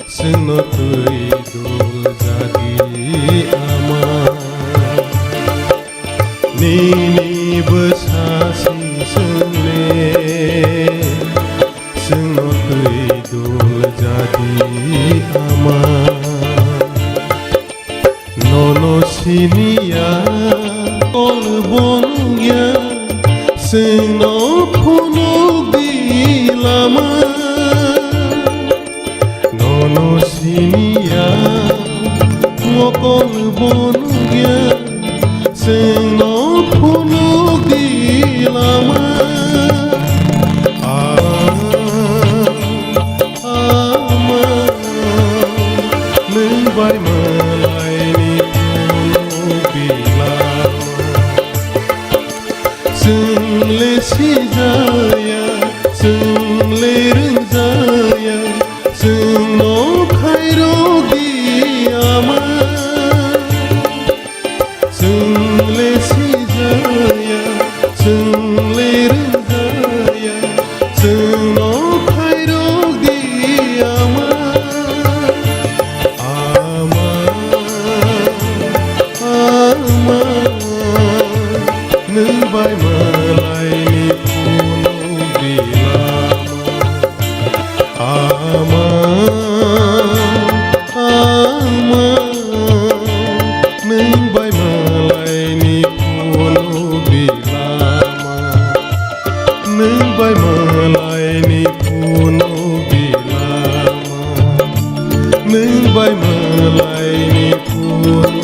Seno tui dul jadi ama Nini besasi sene Seno tui dul jadi ama Nono sinia ol bongia Seno phono dilama Nono sinia mokol bongia Seno phono dilama Ama Nengbai malai ni phono dilama Seng le si jaya Seng le rung jaya Seng no khai rogi ama Seng le si jaya Seng le rung jaya Seng no khai rogi ama Ama Ama Nengbai malai ni phono dilama Ama Ama Nengbai malai ni phono dilama Nengbai malai ni phono dilama Nengbai malai ni phono